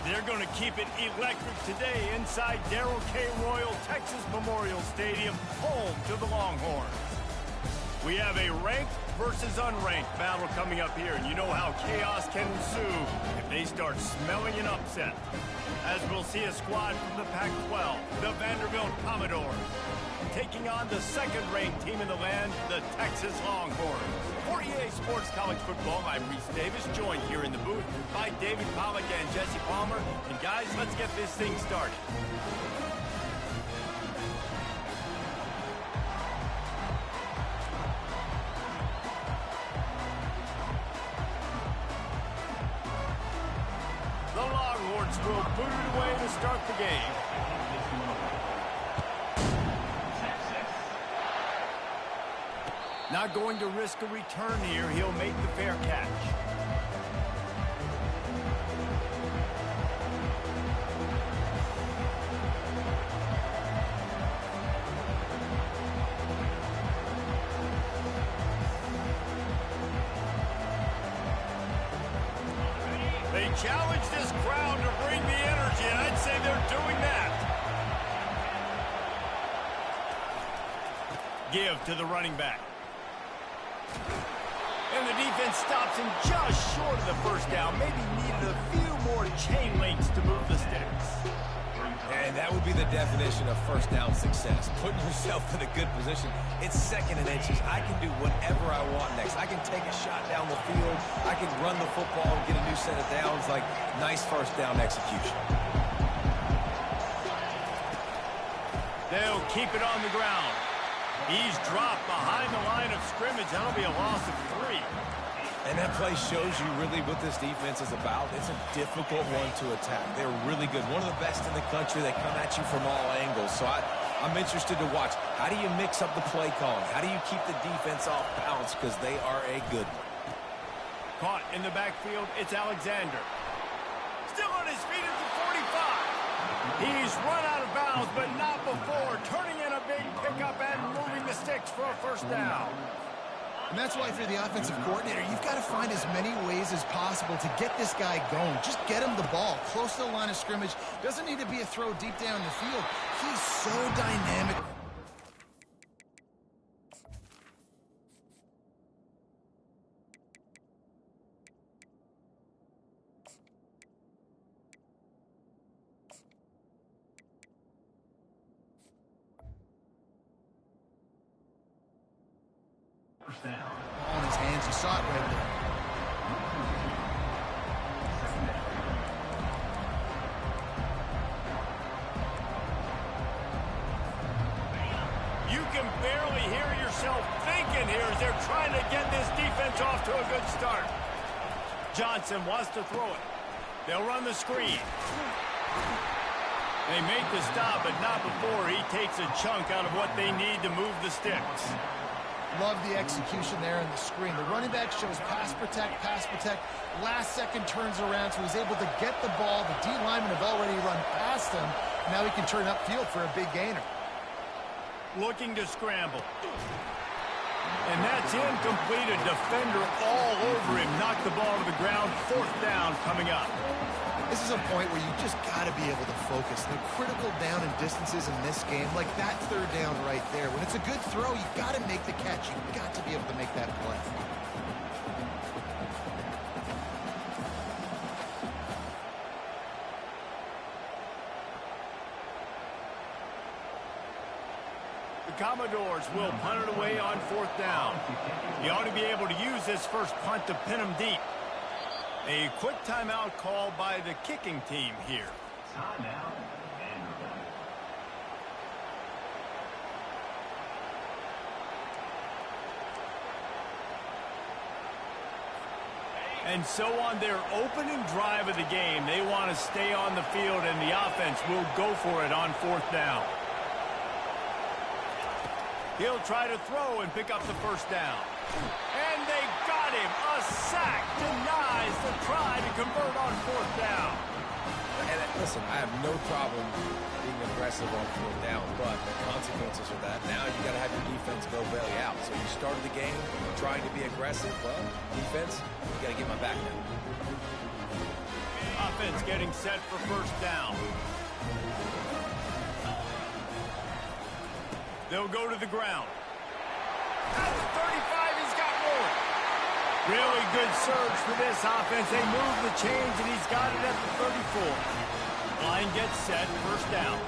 They're going to keep it electric today inside Darrell K. Royal Texas Memorial Stadium, home to the Longhorns. We have a ranked versus unranked battle coming up here, and you know how chaos can ensue if they start smelling an upset. As we'll see a squad from the Pac-12, the Vanderbilt Commodores, taking on the second-ranked team in the land, the Texas Longhorns. For EA Sports College Football, I'm Reese Davis, joined here in the booth by David Pollack and Jesse Palmer. And guys, let's get this thing started. The Longhorns will boot it away to start the game. Not going to risk a return here. He'll make the fair catch. They challenge this crowd to bring the energy, and I'd say they're doing that. Give to the running back. And the defense stops him just short of the first down. Maybe needed a few more chain links to move the sticks. And that would be the definition of first down success. Putting yourself in a good position. It's second and inches. I can do whatever I want next. I can take a shot down the field. I can run the football and get a new set of downs. Like, nice first down execution. They'll keep it on the ground. He's dropped behind the line of scrimmage. That'll be a loss of 3. And that play shows you really what this defense is about. It's a difficult one to attack. They're really good. One of the best in the country. They come at you from all angles. So I'm interested to watch. How do you mix up the play calling? How do you keep the defense off balance? Because they are a good one. Caught in the backfield, it's Alexander. Still on his feet at the 45. He's run out of bounds, but not before. Turning in a big pickup and moving the sticks for a first down. And that's why, if you're the offensive coordinator, you've got to find as many ways as possible to get this guy going. Just get him the ball close to the line of scrimmage. Doesn't need to be a throw deep down the field. He's so dynamic. Ball in his hands, you saw it right there. You can barely hear yourself thinking here as they're trying to get this defense off to a good start. Johnson wants to throw it. They'll run the screen. They make the stop, but not before he takes a chunk out of what they need to move the sticks. Love the execution there in the screen. The running back shows pass protect, pass protect. Last second turns around, so he's able to get the ball. The D linemen have already run past him. Now he can turn upfield for a big gainer. Looking to scramble. And that's incomplete. A defender all over him. Knocked the ball to the ground. Fourth down coming up. This is a point where you just got to be able to focus. The critical down and distances in this game, like that third down right there. When it's a good throw, you got to make the catch. You've got to be able to make that play. The Commodores will punt it away on fourth down. You ought to be able to use this first punt to pin them deep. A quick timeout call by the kicking team here. Timeout. And so on their opening drive of the game, they want to stay on the field, and the offense will go for it on fourth down. He'll try to throw and pick up the first down. And they got him. A sack denies the try to convert on fourth down. And listen, I have no problem being aggressive on fourth down, but the consequences of that, now you got to have your defense go belly out. So you started the game trying to be aggressive. Well, defense, you got to get my back now. A offense getting set for first down. They'll go to the ground. At the 35, he's got more. Really good surge for this offense. They move the chains, and he's got it at the 34. Line gets set, first down.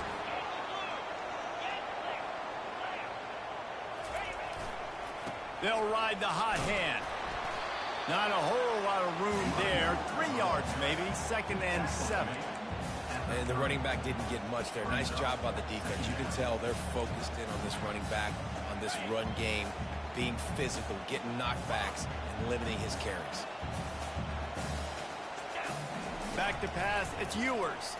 They'll ride the hot hand. Not a whole lot of room there. 3 yards maybe, 2nd and 7. And the running back didn't get much there. Nice job by the defense. You can tell they're focused in on this running back, on this run game, being physical, getting knockbacks, and limiting his carries. Back to pass, it's Ewers.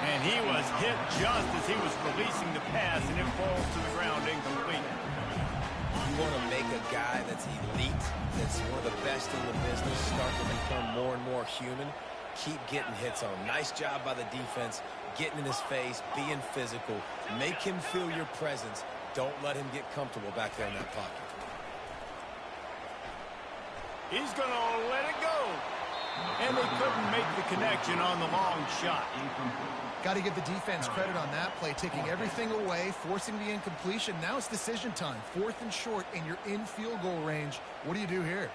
And he was hit just as he was releasing the pass, and it falls to the ground incomplete. You want to make a guy that's elite, that's one of the best in the business, start to become more and more human. Keep getting hits on him. Nice job by the defense, getting in his face, being physical. Make him feel your presence. Don't let him get comfortable back there in that pocket. He's going to let it go. And they couldn't make the connection on the long shot. Got to give the defense credit on that play, taking everything away, forcing the incompletion. Now it's decision time. 4th and short, and you're in field goal range. What do you do here?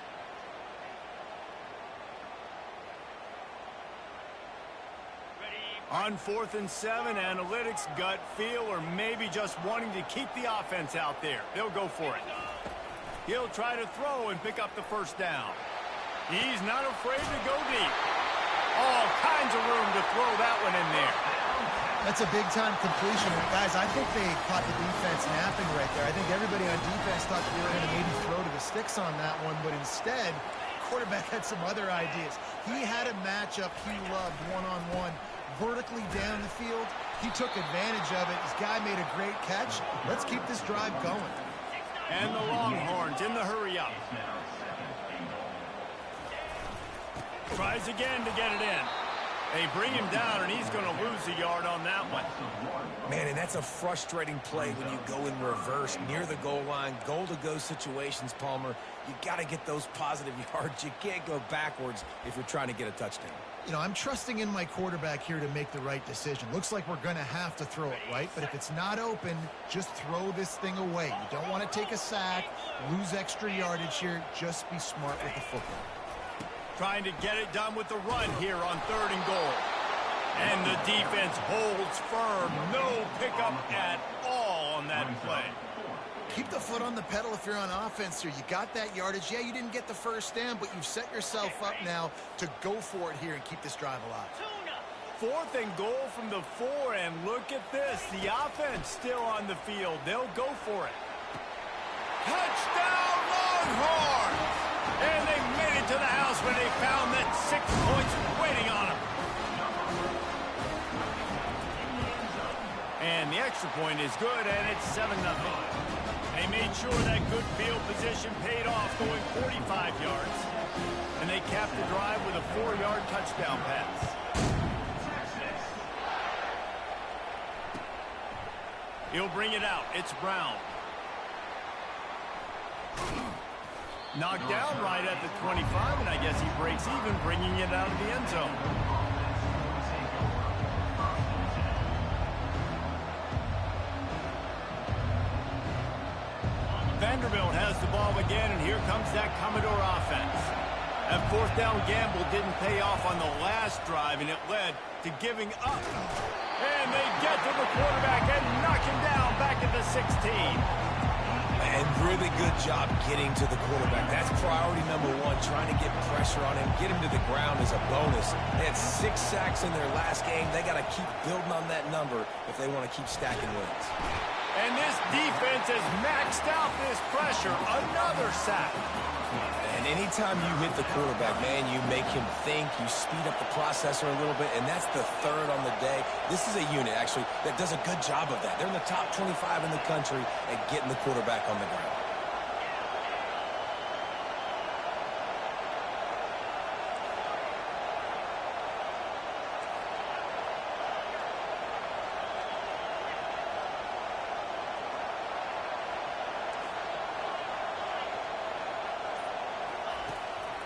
On 4th and 7, analytics, gut feel, or maybe just wanting to keep the offense out there. They'll go for it. He'll try to throw and pick up the first down. He's not afraid to go deep. All kinds of room to throw that one in there. That's a big-time completion. Guys, I think they caught the defense napping right there. I think everybody on defense thought they were going to maybe throw to the sticks on that one, but instead, quarterback had some other ideas. He had a matchup he loved one-on-one. Vertically down the field. He took advantage of it. This guy made a great catch. Let's keep this drive going. And the Longhorns in the hurry-up. Tries again to get it in. They bring him down, and he's going to lose a yard on that one. Man, and that's a frustrating play when you go in reverse near the goal line. Goal-to-go situations, Palmer. You got to get those positive yards. You can't go backwards if you're trying to get a touchdown. You know, I'm trusting in my quarterback here to make the right decision. Looks like we're going to have to throw it, right? But if it's not open, just throw this thing away. You don't want to take a sack, lose extra yardage here. Just be smart with the football. Trying to get it done with the run here on 3rd and goal. And the defense holds firm. No pickup at all on that play. Keep the foot on the pedal if you're on offense here. You got that yardage. Yeah, you didn't get the first down, but you've set yourself up now to go for it here and keep this drive alive. 4th and goal from the 4, and look at this. The offense still on the field. They'll go for it. Touchdown, Longhorns! And they made it to the house when they found that 6 points waiting on them. And the extra point is good, and it's 7-0. They made sure that good field position paid off, going 45 yards. And they capped the drive with a 4-yard touchdown pass. He'll bring it out. It's Brown. Knocked down right at the 25, and I guess he breaks even, bringing it out of the end zone. Vanderbilt has the ball again, and here comes that Commodore offense. That 4th down gamble didn't pay off on the last drive, and it led to giving up. And they get to the quarterback and knock him down back at the 16. And really good job getting to the quarterback. That's priority number 1, trying to get pressure on him, get him to the ground as a bonus. They had 6 sacks in their last game. They got to keep building on that number if they want to keep stacking wins. And this defense has maxed out this pressure. Another sack. And anytime you hit the quarterback, man, you make him think, you speed up the processor a little bit, and that's the 3rd on the day. This is a unit, actually, that does a good job of that. They're in the top 25 in the country at getting the quarterback on the ground.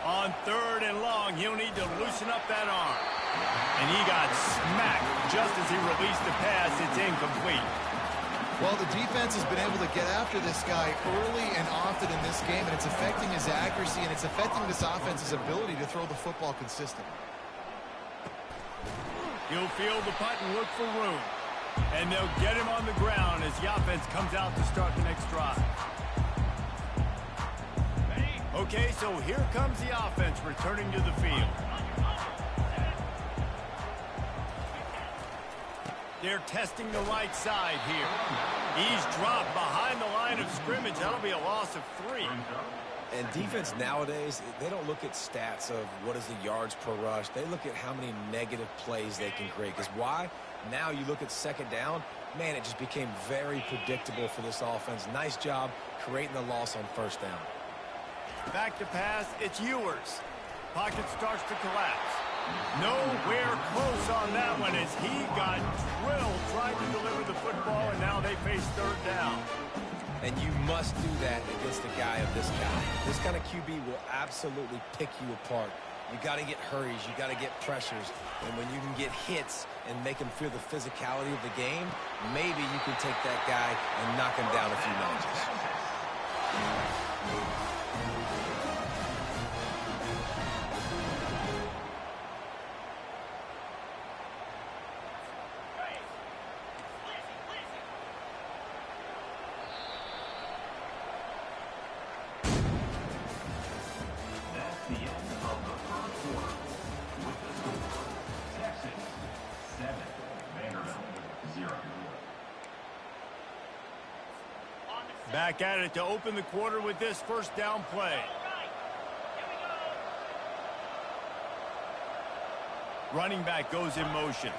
On 3rd and long. He'll need to loosen up that arm. And he got smacked just as he released the pass. It's incomplete. Well, the defense has been able to get after this guy early and often in this game, and it's affecting his accuracy, and it's affecting this offense's ability to throw the football consistently. He'll field the punt and look for room. And they'll get him on the ground as the offense comes out to start the next drive. Okay, so here comes the offense returning to the field. They're testing the right side here. He's dropped behind the line of scrimmage. That'll be a loss of 3. And defense nowadays, they don't look at stats of what is the yards per rush. They look at how many negative plays they can create. Because why? Now you look at 2nd down, man, it just became very predictable for this offense. Nice job creating the loss on 1st down. Back to pass, it's Ewers. Pocket starts to collapse. Nowhere close on that one as he got drilled trying to deliver the football, and now they face 3rd down. And you must do that against a guy of this guy. This kind of QB will absolutely pick you apart. You got to get hurries. You got to get pressures. And when you can get hits and make him feel the physicality of the game, maybe you can take that guy and knock him down a few notches. Back at it to open the quarter with this 1st down play. Running back goes in motion.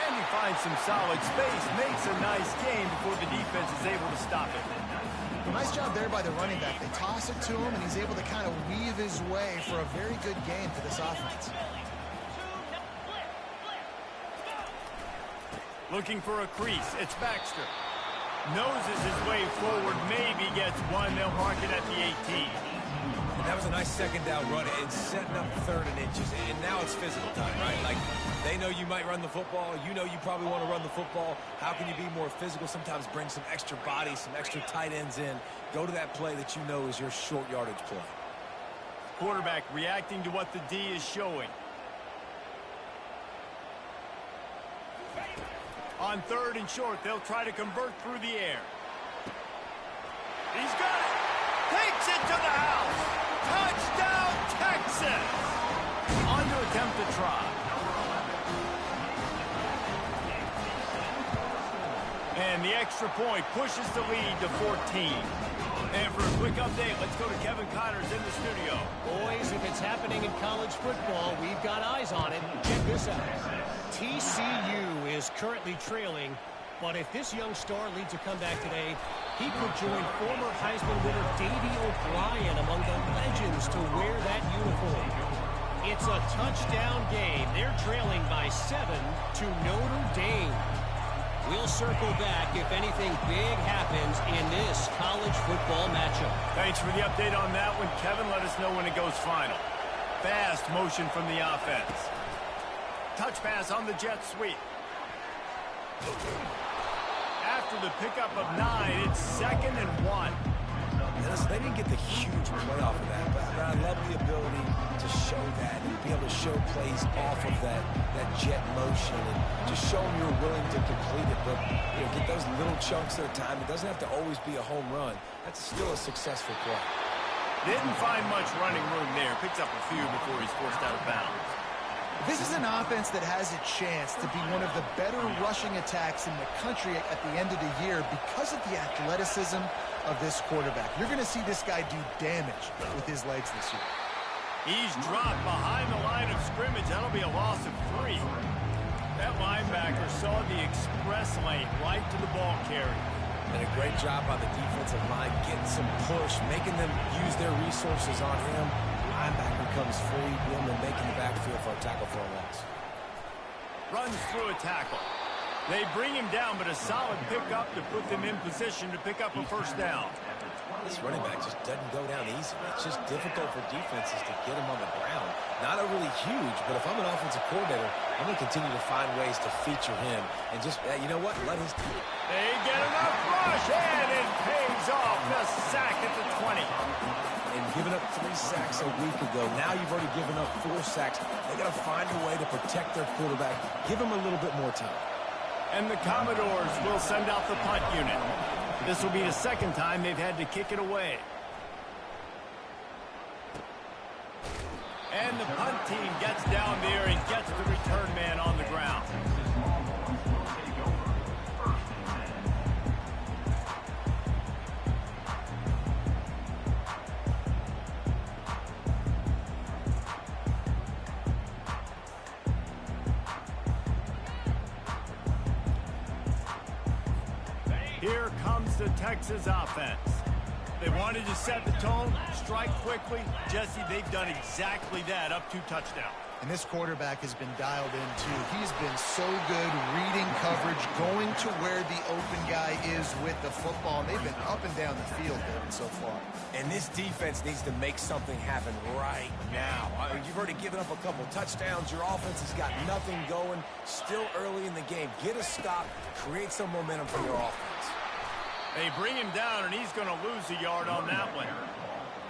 And he finds some solid space, makes a nice gain before the defense is able to stop it. Well, nice job there by the running back. They toss it to him, and he's able to kind of weave his way for a very good gain for this offense. Looking for a crease. It's Baxter. Noses his way forward. Maybe gets one. They'll mark it at the 18. And that was a nice 2nd down run. It's setting up 3rd and inches. And now it's physical time, right? Like, they know you might run the football. You know you probably want to run the football. How can you be more physical? Sometimes bring some extra body, some extra tight ends in. Go to that play that you know is your short yardage play. Quarterback reacting to what the D is showing. On 3rd and short, they'll try to convert through the air. He's got it. Takes it to the house. Touchdown, Texas. On to attempt to try. And the extra point pushes the lead to 14. And for a quick update, let's go to Kevin Connors in the studio. Boys, if it's happening in college football, we've got eyes on it. Check this out. TCU is currently trailing, but if this young star leads a comeback today, he could join former Heisman winner Davey O'Brien among the legends to wear that uniform. It's a touchdown game. They're trailing by 7 to Notre Dame. We'll circle back if anything big happens in this college football matchup. Thanks for the update on that one, Kevin. Let us know when it goes final. Fast motion from the offense. Touch pass on the jet sweep. After the pickup of 9, it's 2nd and 1. Listen, they didn't get the huge play off of that, but I love the ability to show that and be able to show plays off of that jet motion and just show them you're willing to complete it. But get those little chunks at a time. It doesn't have to always be a home run. That's still a successful play. Didn't find much running room there. Picks up a few before he's forced out of bounds. This is an offense that has a chance to be one of the better rushing attacks in the country at the end of the year because of the athleticism of this quarterback. You're going to see this guy do damage with his legs this year. He's dropped behind the line of scrimmage. That'll be a loss of 3. That linebacker saw the express lane right to the ball carrier. And a great job by the defensive line getting some push, making them use their resources on him. Linebacker comes free, Woodman making the backfield for a tackle for a loss. Runs through a tackle. They bring him down, but a solid pickup to put them in position to pick up a 1st down. This running back just doesn't go down easy. It's just difficult for defenses to get him on the ground. Not overly huge, but if I'm an offensive coordinator, I'm going to continue to find ways to feature him. And just, you know what, let his team. They get enough rush, and it pays off. The sack at the 20. And giving up 3 sacks a week ago, now you've already given up 4 sacks. They got to find a way to protect their quarterback. Give him a little bit more time. And the Commodores will send out the punt unit. This will be the second time they've had to kick it away. And the punt team gets down there and gets the return man on the ground. Here comes the Texas offense. They wanted to set the tone, strike quickly. Jesse, they've done exactly that, up 2 touchdowns. And this quarterback has been dialed in, too. He's been so good reading coverage, going to where the open guy is with the football. And they've been up and down the field, David, so far. And this defense needs to make something happen right now. You've already given up a couple touchdowns. Your offense has got nothing going. Still early in the game. Get a stop. Create some momentum for your offense. They bring him down, and he's going to lose a yard on that one.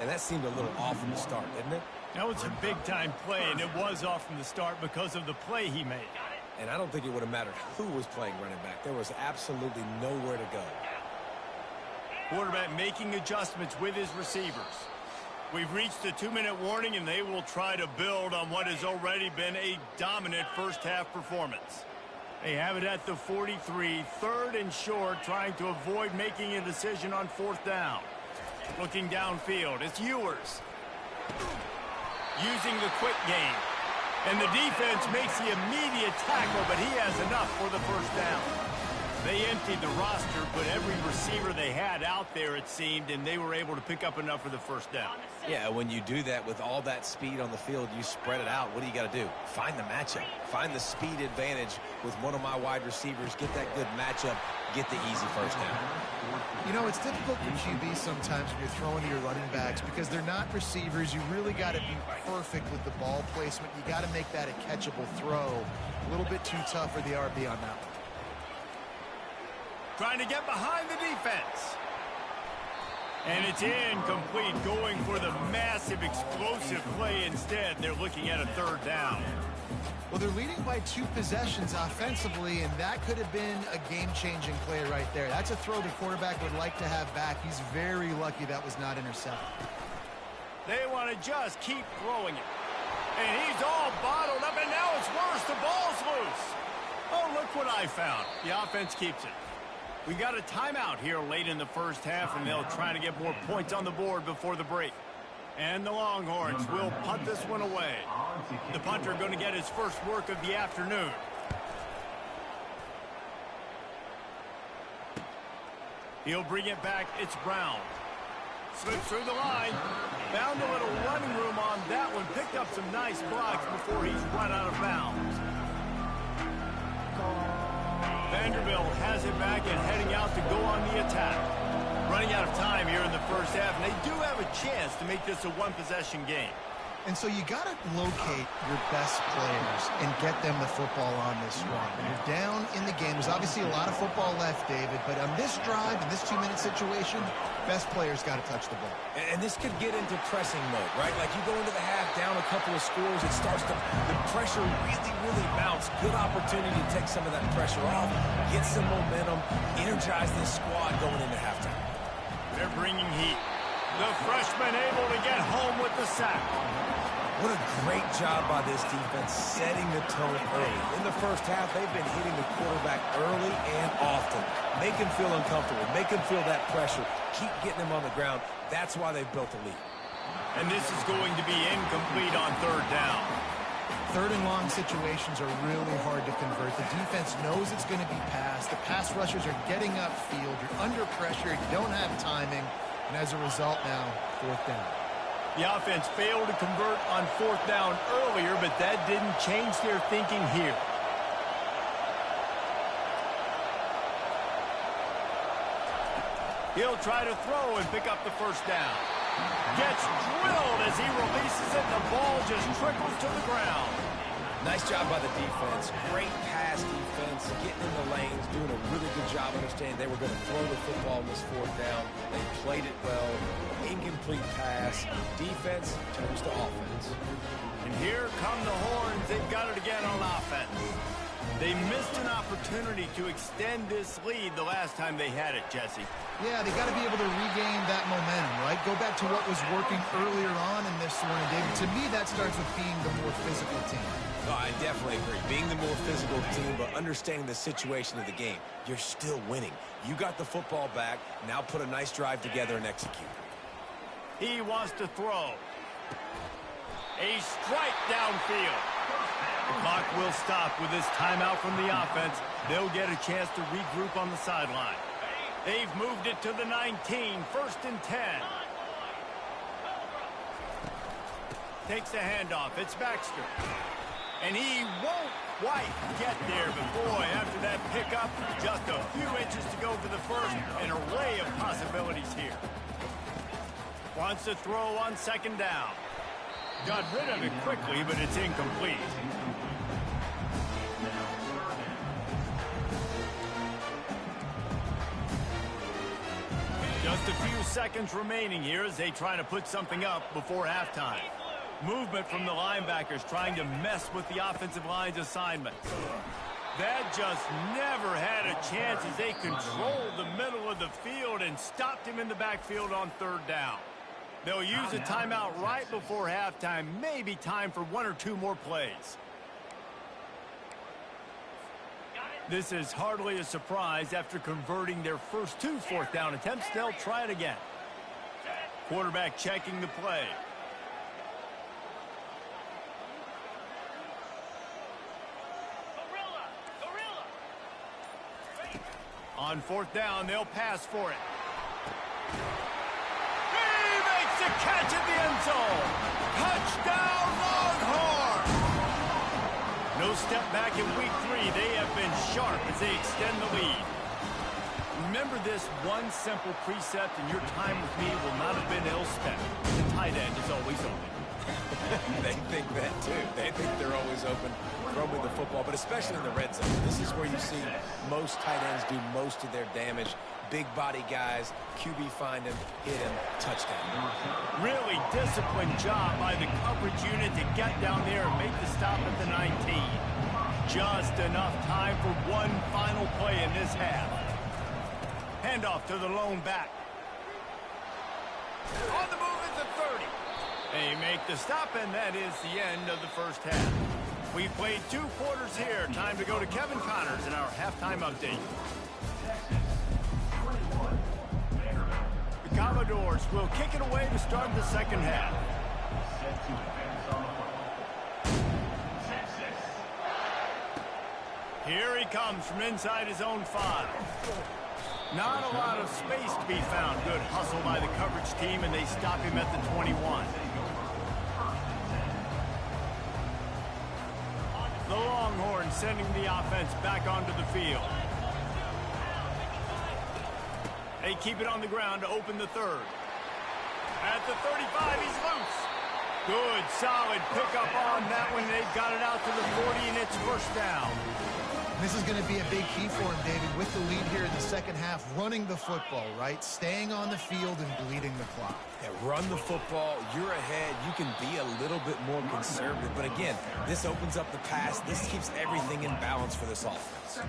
And that seemed a little off from the start, didn't it? That was a big-time play, and it was off from the start because of the play he made. And I don't think it would have mattered who was playing running back. There was absolutely nowhere to go. Quarterback making adjustments with his receivers. We've reached the 2-minute warning, and they will try to build on what has already been a dominant first-half performance. They have it at the 43, 3rd and short, trying to avoid making a decision on 4th down. Looking downfield, it's Ewers. Using the quick game. And the defense makes the immediate tackle, but he has enough for the first down. They emptied the roster, but every receiver they had out there, it seemed, and they were able to pick up enough for the first down. Yeah, when you do that with all that speed on the field, you spread it out. What do you got to do? Find the matchup. Find the speed advantage with one of my wide receivers. Get that good matchup. Get the easy first down. You know, it's difficult for QB sometimes when you're throwing to your running backs because they're not receivers. You really got to be perfect with the ball placement. You got to make that a catchable throw. A little bit too tough for the RB on that one. Trying to get behind the defense. And it's incomplete, going for the massive explosive play instead. They're looking at a 3rd down. Well, they're leading by 2 possessions offensively, and that could have been a game-changing play right there. That's a throw the quarterback would like to have back. He's very lucky that was not intercepted. They want to just keep throwing it. And he's all bottled up, and now it's worse. The ball's loose. Oh, look what I found. The offense keeps it. We got a timeout here late in the first half, and they'll try to get more points on the board before the break. And the Longhorns will punt this one away. The punter going to get his first work of the afternoon. He'll bring it back. It's Brown. Slips through the line. Found a little running room on that one. Picked up some nice blocks before he's run out of bounds. Vanderbilt has it back and heading out to go on the attack. Running out of time here in the first half, and they do have a chance to make this a 1-possession game. And so you got to locate your best players and get them the football on this run. When you're down in the game, there's obviously a lot of football left, David, but on this drive, in this 2-minute situation, best players got to touch the ball. And this could get into pressing mode, right? Like you go into the half, down a couple of scores, it starts to, the pressure really mounts. Good opportunity to take some of that pressure off, get some momentum, energize this squad going into halftime. They're bringing heat. The freshman able to get home with the sack. What a great job by this defense setting the tone early. In the first half, they've been hitting the quarterback early and often. Make him feel uncomfortable. Make him feel that pressure. Keep getting him on the ground. That's why they've built a lead. And this is going to be incomplete on 3rd down. 3rd and long situations are really hard to convert. The defense knows it's going to be passed. The pass rushers are getting upfield. You're under pressure. You don't have timing. And as a result now, 4th down. The offense failed to convert on 4th down earlier, but that didn't change their thinking here. He'll try to throw and pick up the first down. Gets drilled as he releases it, and the ball just trickles to the ground. Nice job by the defense. Great pass defense, getting in the lanes, doing a really good job understanding they were going to throw the football in this fourth down. They played it well. Incomplete pass. Defense turns to offense. And here come the horns. They've got it again on offense. They missed an opportunity to extend this lead the last time they had it, Jesse. Yeah, they got to be able to regain that momentum, right? Go back to what was working earlier on in this one. And David, to me, that starts with being the more physical team. Oh, I definitely agree. Being the more physical team, but understanding the situation of the game. You're still winning. You got the football back. Now put a nice drive together and execute. He wants to throw. A strike downfield. The clock will stop with this timeout from the offense. They'll get a chance to regroup on the sideline. They've moved it to the 19, 1st and 10. Takes the handoff. It's Baxter. And he won't quite get there, but boy, after that pickup, just a few inches to go for the first. An array of possibilities here. Wants to throw on 2nd down. Got rid of it quickly, but it's incomplete. Just a few seconds remaining here as they try to put something up before halftime. Movement from the linebackers trying to mess with the offensive line's assignments. That just never had a chance as they controlled the middle of the field and stopped him in the backfield on 3rd down. They'll use a timeout right before halftime. Maybe time for 1 or 2 more plays. This is hardly a surprise after converting their first 2 4th down attempts. They'll try it again. Quarterback checking the play. On 4th down, they'll pass for it. He makes a catch at the end zone. Touchdown, Longhorn! No step back in week 3. They have been sharp as they extend the lead. Remember this one simple precept, and your time with me will not have been ill-spent. The tight end is always open. They think that, too. They think they're always open. Throw me the football, but especially in the red zone. This is where you see most tight ends do most of their damage. Big body guys, QB find him, hit him, touchdown. Really disciplined job by the coverage unit to get down there and make the stop at the 19. Just enough time for one final play in this half. Handoff to the lone back. On the move at the 30. They make the stop, and that is the end of the first half. We've played 2 quarters here. Time to go to Kevin Connors in our halftime update. The Commodores will kick it away to start the second half. Here he comes from inside his own 5. Not a lot of space to be found. Good hustle by the coverage team, and they stop him at the 21. The Longhorns sending the offense back onto the field. They keep it on the ground to open the 3rd. At the 35, he's loose. Good, solid pickup on that one. They've got it out to the 40, and it's 1st down. This is going to be a big key for him, David, with the lead here in the second half, running the football, right? Staying on the field and bleeding the clock. Yeah, run the football. You're ahead. You can be a little bit more conservative. But again, this opens up the pass. This keeps everything in balance for this offense.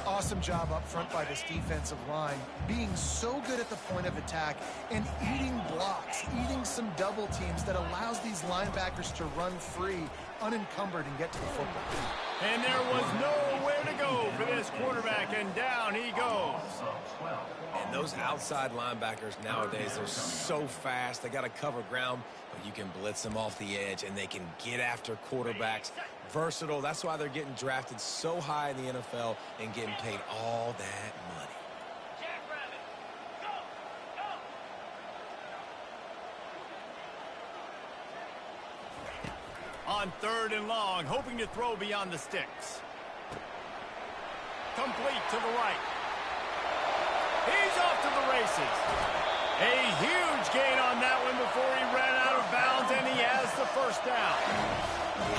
Awesome job up front by this defensive line, being so good at the point of attack and eating blocks, eating some double teams that allows these linebackers to run free, unencumbered, and get to the football. And there was nowhere to go for this quarterback, and down he goes. And those outside linebackers nowadays, they're so fast. They got to cover ground, but you can blitz them off the edge, and they can get after quarterbacks. Versatile. That's why they're getting drafted so high in the NFL and getting paid all that money. On 3rd and long, hoping to throw beyond the sticks. Complete to the right. He's off to the races. A huge gain on that one before he ran out of bounds, and he has the first down.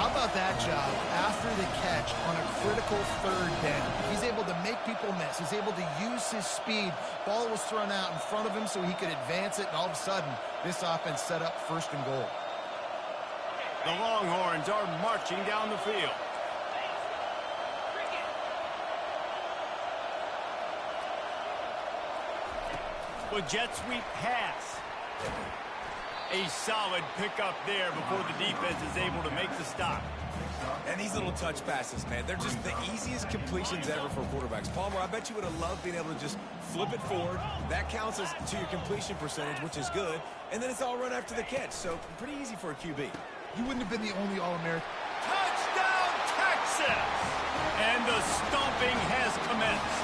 How about that job after the catch on a critical third down? He's able to make people miss. He's able to use his speed. Ball was thrown out in front of him so he could advance it, and all of a sudden, this offense set up first and goal. The Longhorns are marching down the field. A jet sweep pass. A solid pickup there before the defense is able to make the stop. And these little touch passes, man, they're just the easiest completions ever for quarterbacks. Palmer, I bet you would have loved being able to just flip it forward. That counts as to your completion percentage, which is good. And then it's all run after the catch, so pretty easy for a QB. You wouldn't have been the only All-American. Touchdown, Texas! And the stomping has commenced.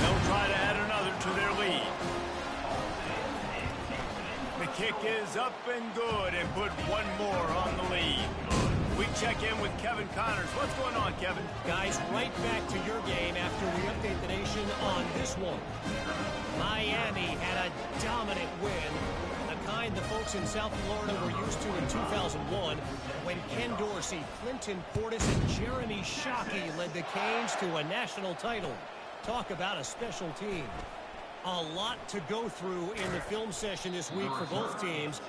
They'll try to add another to their lead. The kick is up and good and put one more on the lead. We check in with Kevin Connors. What's going on, Kevin? Guys, right back to your game after we update the nation on this one. Miami had a dominant win, the kind the folks in South Florida were used to in 2001 when Ken Dorsey, Clinton Portis, and Jeremy Shockey led the Canes to a national title. Talk about a special team. A lot to go through in the film session this week for both teams.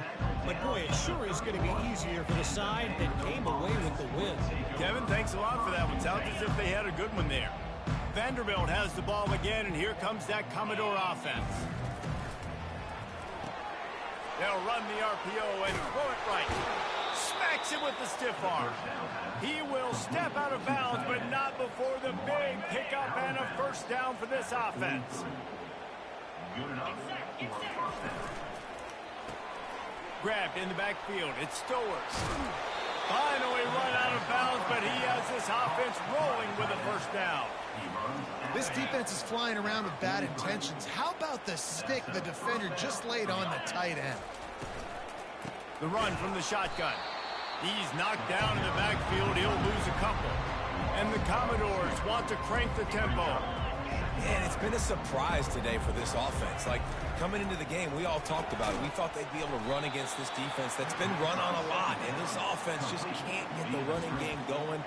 But, boy, it sure is going to be easier for the side that came away with the win. Kevin, thanks a lot for that one. Sounds as if they had a good one there. Vanderbilt has the ball again, and here comes that Commodore offense. They'll run the RPO and throw it right. Smacks it with the stiff arm. He will step out of bounds, but not before the big pickup and a first down for this offense. Grabbed in the backfield. It's Stowers. Finally run out of bounds, but he has this offense rolling with a first down. This defense is flying around with bad intentions. How about the stick the defender just laid on the tight end? The run from the shotgun. He's knocked down in the backfield. He'll lose a couple. And the Commodores want to crank the tempo. Man, it's been a surprise today for this offense. Like, coming into the game, we all talked about it. We thought they'd be able to run against this defense that's been run on a lot, and this offense just can't get the running game going.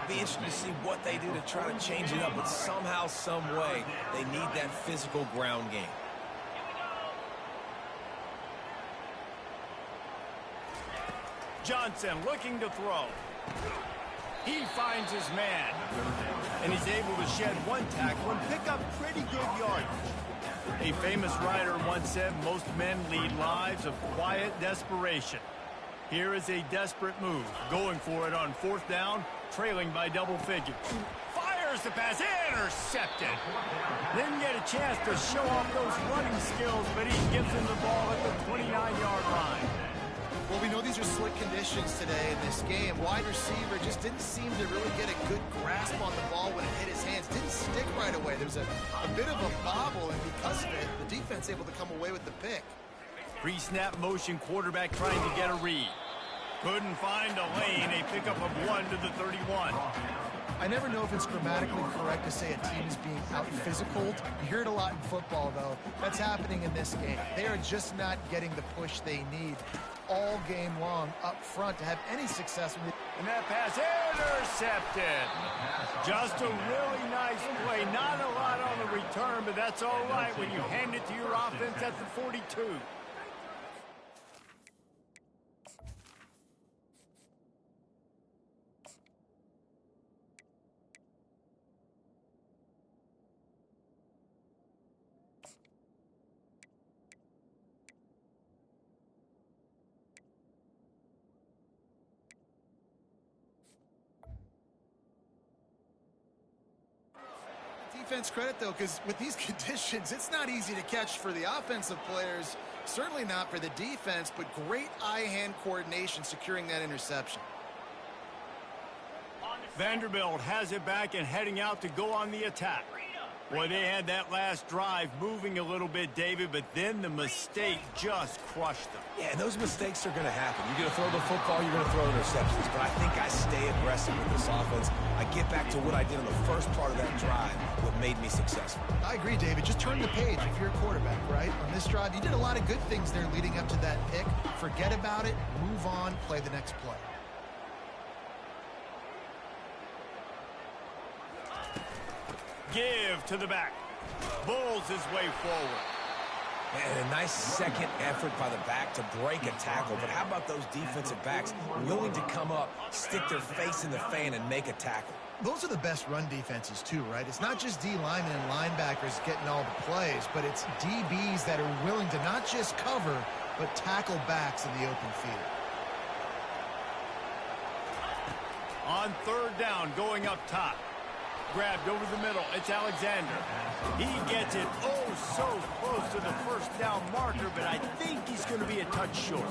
Be interested to see what they do to try to change it up, but somehow, some way, they need that physical ground game. Johnson looking to throw. He finds his man. And he's able to shed one tackle and pick up pretty good yardage. A famous writer once said most men lead lives of quiet desperation. Here is a desperate move. Going for it on fourth down, trailing by double figures. Fires the pass, intercepted. Didn't get a chance to show off those running skills, but he gives him the ball at the 29-yard line. Well, we know these are slick conditions today in this game. Wide receiver just didn't seem to really get a good grasp on the ball when it hit his hands. Didn't stick right away. There was a bit of a bobble, and because of it, the defense able to come away with the pick. Pre-snap motion quarterback trying to get a read. Couldn't find a lane. A pickup of 1 to the 31. I never know if it's grammatically correct to say a team is being out-physicaled. You hear it a lot in football, though. That's happening in this game. They are just not getting the push they need all game long up front to have any success. And that pass intercepted. Just a really nice play. Not a lot on the return, but that's all right when you hand it to your offense at the 42. Defense credit, though, because with these conditions, it's not easy to catch for the offensive players, certainly not for the defense, but great eye-hand coordination securing that interception. Vanderbilt has it back and heading out to go on the attack. Boy, they had that last drive moving a little bit, David, but then the mistake just crushed them. Yeah, those mistakes are going to happen. You're going to throw the football, you're going to throw interceptions. But I think I stay aggressive with this offense. I get back to what I did on the first part of that drive, what made me successful. I agree, David. Just turn the page if you're a quarterback, right? On this drive, you did a lot of good things there leading up to that pick. Forget about it, move on, play the next play. Give to the back. Bulls his way forward. And a nice second effort by the back to break a tackle. But how about those defensive backs willing to come up, stick their face in the fan, and make a tackle? Those are the best run defenses, too, right? It's not just D linemen and linebackers getting all the plays, but it's DBs that are willing to not just cover, but tackle backs in the open field. On third down, going up top. Grabbed over the middle. It's Alexander. He gets it so close to the first down marker, but I think he's going to be a touch short.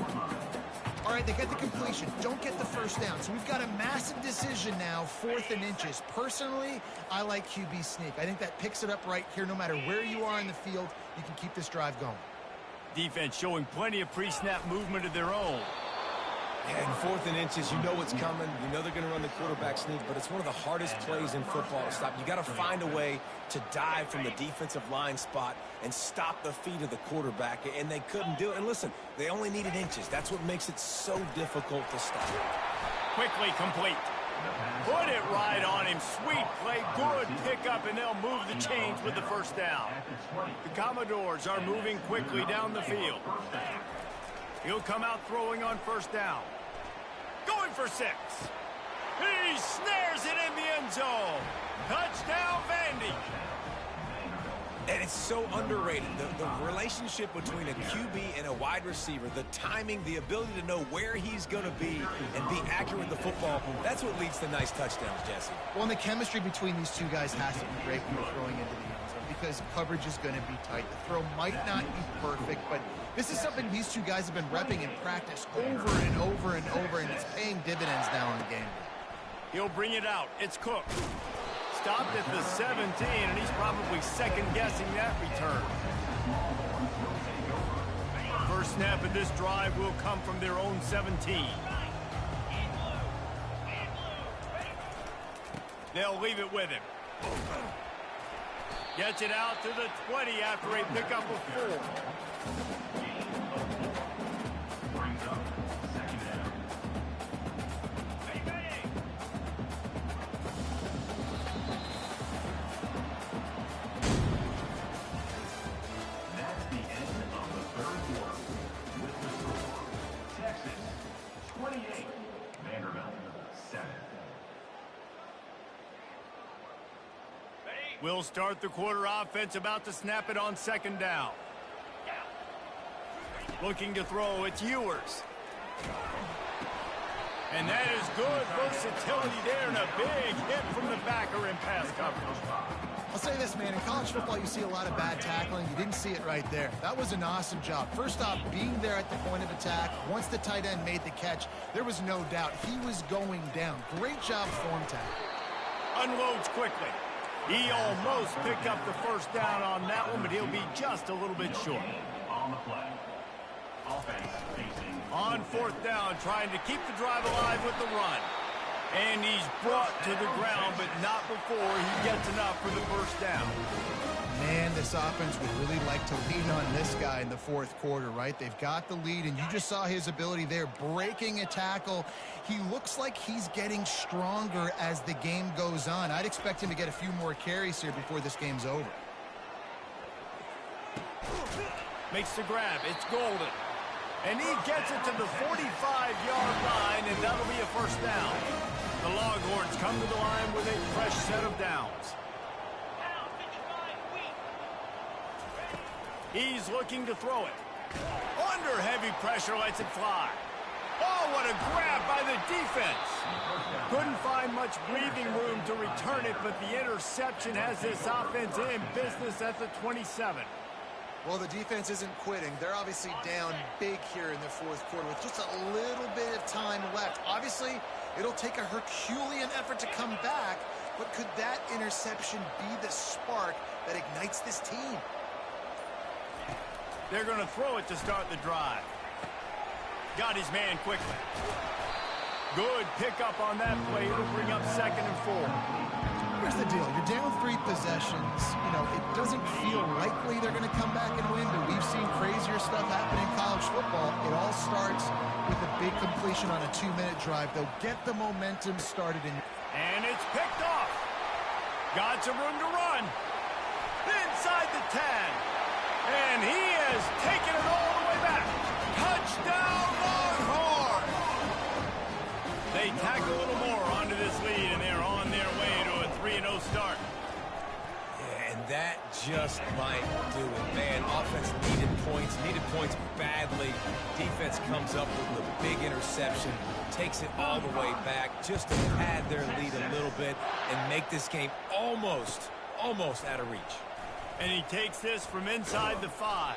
All right, they get the completion. Don't get the first down. So we've got a massive decision now, 4th and inches. Personally, I like QB sneak. I think that picks it up right here. No matter where you are in the field, you can keep this drive going. Defense showing plenty of pre-snap movement of their own. Yeah, in 4th and inches, you know what's coming. You know they're going to run the quarterback sneak, but it's one of the hardest plays in football to stop. You got to find a way to dive from the defensive line spot and stop the feet of the quarterback, and they couldn't do it. And listen, they only needed inches. That's what makes it so difficult to stop. Quickly complete. Put it right on him. Sweet play, good pickup, and they'll move the chains with the first down. The Commodores are moving quickly down the field. He'll come out throwing on first down. Going for 6. He snares it in the end zone. Touchdown, Vandy. And it's so underrated. The relationship between a QB and a wide receiver, the timing, the ability to know where he's going to be and be accurate with the football, that's what leads to nice touchdowns, Jesse. Well, and the chemistry between these two guys has to be great when you're throwing into the end zone because coverage is going to be tight. The throw might not be perfect, but this is something these two guys have been repping in practice over and over and over, and it's paying dividends now in the game. He'll bring it out. It's Cook. Stopped at the 17, and he's probably second-guessing that return. First snap of this drive will come from their own 17. They'll leave it with him. Gets it out to the 20 after a pickup of 4. We'll start the quarter offense, about to snap it on second down. Looking to throw, it's Ewers. And that is good versatility there, and a big hit from the backer in pass coverage. I'll say this, man, in college football you see a lot of bad tackling. You didn't see it right there. That was an awesome job. First off, being there at the point of attack. Once the tight end made the catch, there was no doubt he was going down. Great job form tackle. Unloads quickly. He almost picked up the first down on that one, but he'll be just a little bit short. On the play. Offense facing. On fourth down, trying to keep the drive alive with the run. And he's brought to the ground, but not before he gets enough for the first down. Man, this offense would really like to lean on this guy in the fourth quarter, right? They've got the lead, and you just saw his ability there, breaking a tackle. He looks like he's getting stronger as the game goes on. I'd expect him to get a few more carries here before this game's over. Makes the grab. It's Golden. And he gets it to the 45-yard line, and that'll be a first down. The Longhorns come to the line with a fresh set of downs. He's looking to throw it. Under heavy pressure, lets it fly. Oh, what a grab by the defense. Couldn't find much breathing room to return it, but the interception has this offense in business at the 27. Well, the defense isn't quitting. They're obviously down big here in the fourth quarter with just a little bit of time left. Obviously, it'll take a Herculean effort to come back, but could that interception be the spark that ignites this team? They're going to throw it to start the drive. Got his man quickly. Good pickup on that play. It'll bring up 2nd and 4. Here's the deal. You're down 3 possessions. You know, it doesn't feel likely they're going to come back and win, but we've seen crazier stuff happen in college football. It all starts with a big completion on a 2-minute drive. They'll get the momentum started in. And it's picked off. Got some room to run. Inside the 10. And he has taken it all the way back. Touchdown, Longhorn! They tack a little more onto this lead, and they're on their way to a 3-0 start. Yeah, and that just might do it. Man, offense needed points badly. Defense comes up with a big interception, takes it all the way back just to pad their lead a little bit and make this game almost out of reach. And he takes this from inside the 5.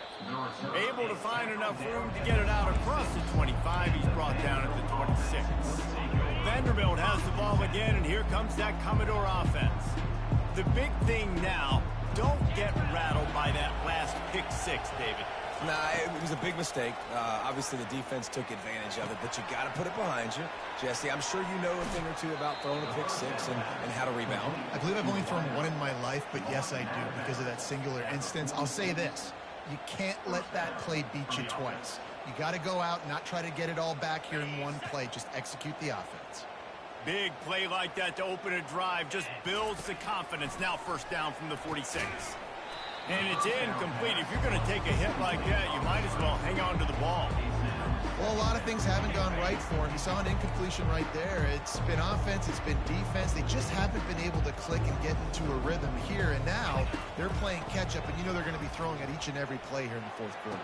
Able to find enough room to get it out across the 25. He's brought down at the 26. Vanderbilt has the ball again, and here comes that Commodore offense. The big thing now, don't get rattled by that last pick 6, David. Nah, it was a big mistake. Obviously, the defense took advantage of it, but you got to put it behind you. Jesse, I'm sure you know a thing or two about throwing a pick 6 and how to rebound. I believe I've only thrown 1 in my life, but yes, I do because of that singular instance. I'll say this. You can't let that play beat you twice. You got to go out and not try to get it all back here in one play. Just execute the offense. Big play like that to open a drive just builds the confidence. Now 1st down from the 46. And it's incomplete. If you're going to take a hit like that, you might as well hang on to the ball. Well, a lot of things haven't gone right for him. You saw an incompletion right there. It's been offense, it's been defense. They just haven't been able to click and get into a rhythm here. And now they're playing catch-up, and you know they're going to be throwing at each and every play here in the 4th quarter.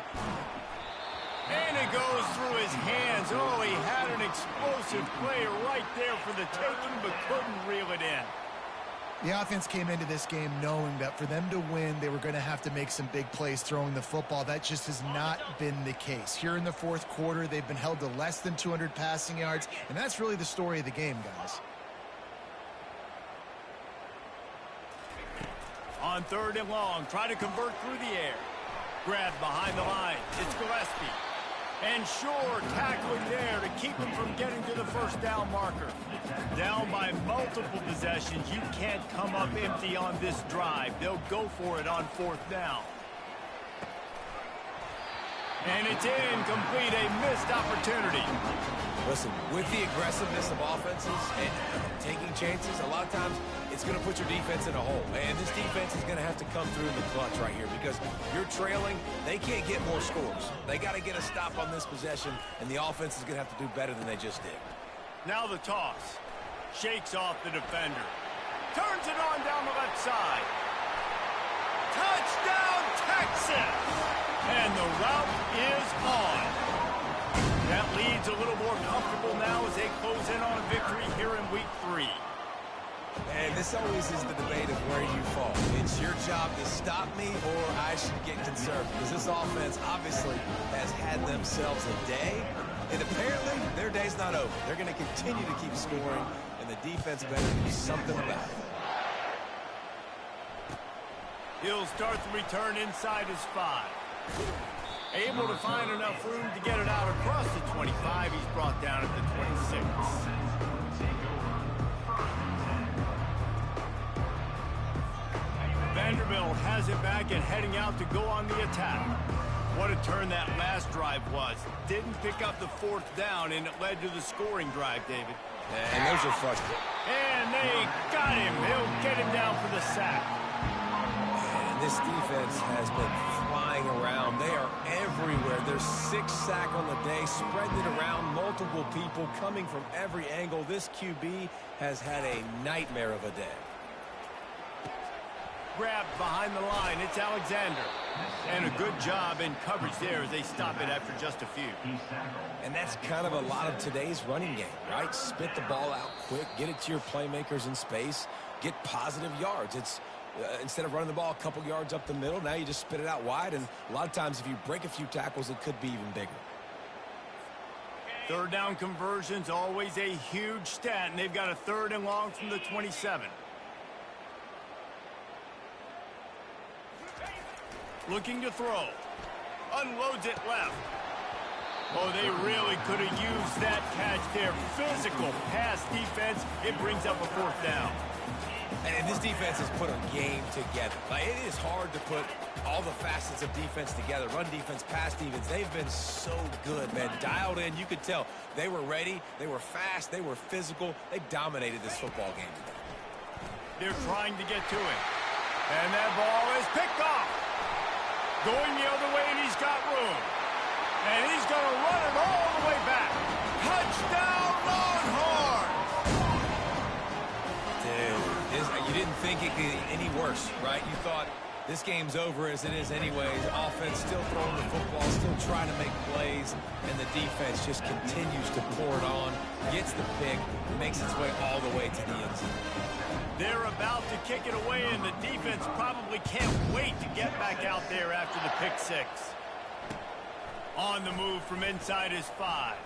And it goes through his hands. Oh, he had an explosive play right there for the taking, but couldn't reel it in. The offense came into this game knowing that for them to win, they were going to have to make some big plays throwing the football. That just has not been the case. Here in the 4th quarter, they've been held to less than 200 passing yards, and that's really the story of the game, guys. On 3rd and long, try to convert through the air. Grabbed behind the line. It's Gillespie. And Shore tackling there to keep him from getting to the 1st down marker. Down by multiple possessions. You can't come up empty on this drive. They'll go for it on 4th down. And it's incomplete, a missed opportunity. Listen, with the aggressiveness of offenses and taking chances, a lot of times it's going to put your defense in a hole. And this defense is going to have to come through in the clutch right here because you're trailing. They can't get more scores. They got to get a stop on this possession, and the offense is going to have to do better than they just did. Now the toss. Shakes off the defender. Turns it on down the left side. Touchdown, Texas! And the route is on. That lead's a little more comfortable now as they close in on a victory here in week 3. And this always is the debate of where you fall. It's your job to stop me or I should get concerned because this offense obviously has had themselves a day. And apparently their day's not over. They're going to continue to keep scoring, and the defense better do something about it. He'll start the return inside his 5. Able to find enough room to get it out across the 25. He's brought down at the 26. Vanderbilt has it back and heading out to go on the attack. What a turn that last drive was. Didn't pick up the 4th down, and it led to the scoring drive, David. And those are frustrating. And they got him. He'll get him down for the sack. And this defense has been flying around. They are everywhere. There's 6 sacks on the day, spreading it around, multiple people coming from every angle. This QB has had a nightmare of a day. Grabbed behind the line. It's Alexander. And a good job in coverage there as they stop it after just a few. And that's kind of a lot of today's running game, right? Spit the ball out quick, get it to your playmakers in space, get positive yards. It's instead of running the ball a couple yards up the middle, now you just spit it out wide. And a lot of times if you break a few tackles, it could be even bigger. 3rd down conversions, always a huge stat. And they've got a 3rd and long from the 27. Looking to throw. Unloads it left. Oh, they really could have used that catch there. Physical pass defense. It brings up a fourth down. And this defense has put a game together. Like, it is hard to put all the facets of defense together. Run defense, pass defense. They've been so good, man. Dialed in. You could tell they were ready. They were fast. They were physical. They dominated this football game today. They're trying to get to it. And that ball is picked off. Going the other way, and he's got room. And he's going to run it all the way back. Touchdown, Longhorns! Dude, you didn't think it could get any worse, right? You thought this game's over as it is anyways. Offense still throwing the football, still trying to make plays, and the defense just continues to pour it on, gets the pick, makes its way all the way to the end zone. They're about to kick it away, and the defense probably can't wait to get back out there after the pick six. On the move from inside his 5.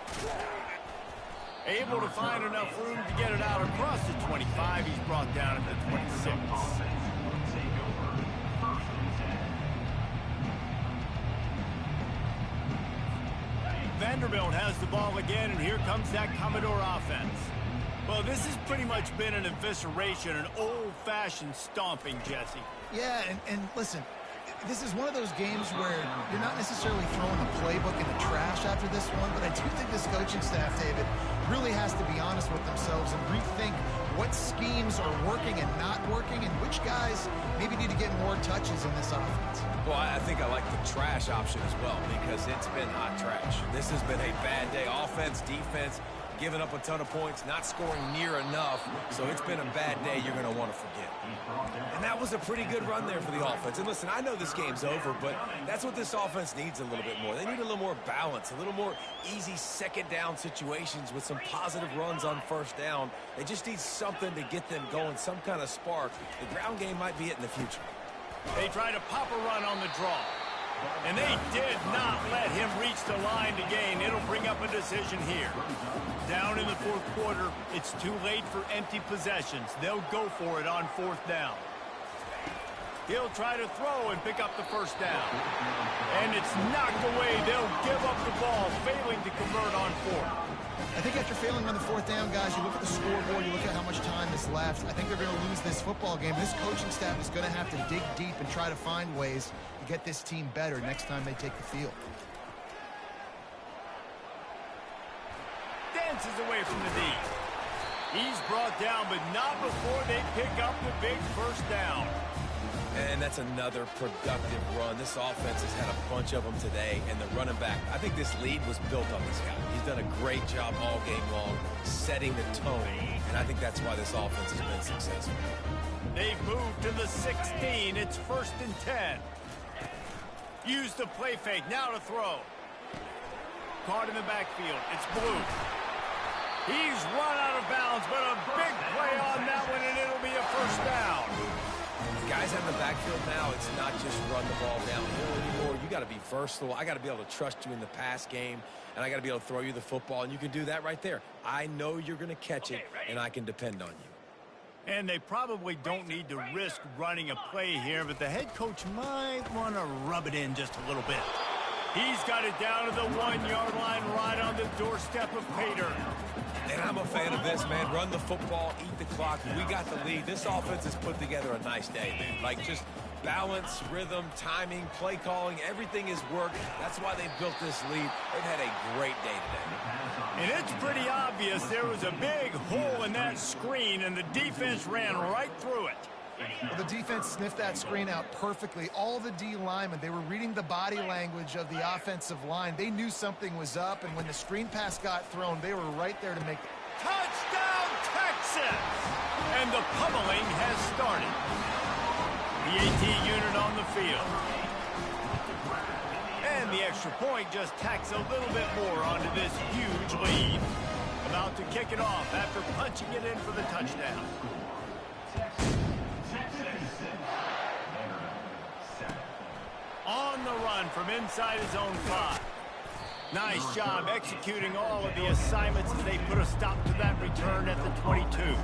Able to find enough room to get it out across the 25. He's brought down at the 26. Vanderbilt has the ball again, and here comes that Commodore offense. Well, this has pretty much been an evisceration, an old-fashioned stomping, Jesse. Yeah, and listen, this is one of those games where you're not necessarily throwing the playbook in the trash after this one, but I do think this coaching staff, David, really has to be honest with themselves and rethink what schemes are working and not working and which guys maybe need to get more touches in this offense. Well, I think I like the trash option as well because it's been hot trash. This has been a bad day. Offense, defense, giving up a ton of points, not scoring near enough. So it's been a bad day you're going to want to forget. And that was a pretty good run there for the offense. And listen, I know this game's over, but that's what this offense needs a little bit more. They need a little more balance, a little more easy second down situations with some positive runs on first down. They just need something to get them going, some kind of spark. The ground game might be it in the future. They try to pop a run on the draw. And they did not let him reach the line to gain. It'll bring up a decision here. Down in the fourth quarter, it's too late for empty possessions. They'll go for it on fourth down. He'll try to throw and pick up the first down. And it's knocked away. They'll give up the ball, failing to convert on fourth. I think after failing on the fourth down, guys, you look at the scoreboard, you look at how much time is left. I think they're going to lose this football game. This coaching staff is going to have to dig deep and try to find ways to get this team better next time they take the field. Dances away from the knee. He's brought down, but not before they pick up the big first down. And that's another productive run. This offense has had a bunch of them today, and the running back, I think this lead was built on this guy. He's done a great job all game long setting the tone, and I think that's why this offense has been successful. They've moved to the 16. It's 1st and 10. Use the play fake. Now to throw. Caught in the backfield. It's Blue. He's run out of bounds, but a big play on that one, and it'll be a first down. Guys in the backfield now, it's not just run the ball downhill anymore. You got to be versatile. I got to be able to trust you in the pass game, and I got to be able to throw you the football, and you can do that right there. I know you're going to catch it, and I can depend on you. And they probably don't need to risk running a play here, but the head coach might want to rub it in just a little bit. He's got it down to the 1-yard line right on the doorstep of Pater. And I'm a fan of this, man. Run the football, eat the clock. We got the lead. This offense has put together a nice day, man. Like, just balance, rhythm, timing, play calling, everything has worked. That's why they built this lead. They've had a great day today. And it's pretty obvious there was a big hole in that screen, and the defense ran right through it. Well, the defense sniffed that screen out perfectly. All the D linemen, they were reading the body language of the offensive line. They knew something was up, and when the screen pass got thrown, they were right there to make it. Touchdown, Texas! And the pummeling has started. The AT unit on the field. And the extra point just tacks a little bit more onto this huge lead. About to kick it off after punching it in for the touchdown. On the run from inside his own 5. Nice job executing all of the assignments as they put a stop to that return at the 22.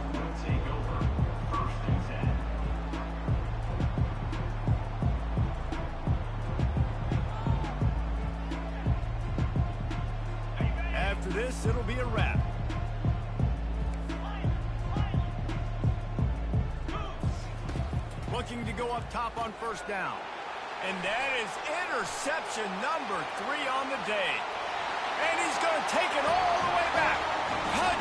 this, it'll be a wrap. Looking to go up top on first down. And that is interception number 3 on the day. And he's going to take it all the way back. Punch.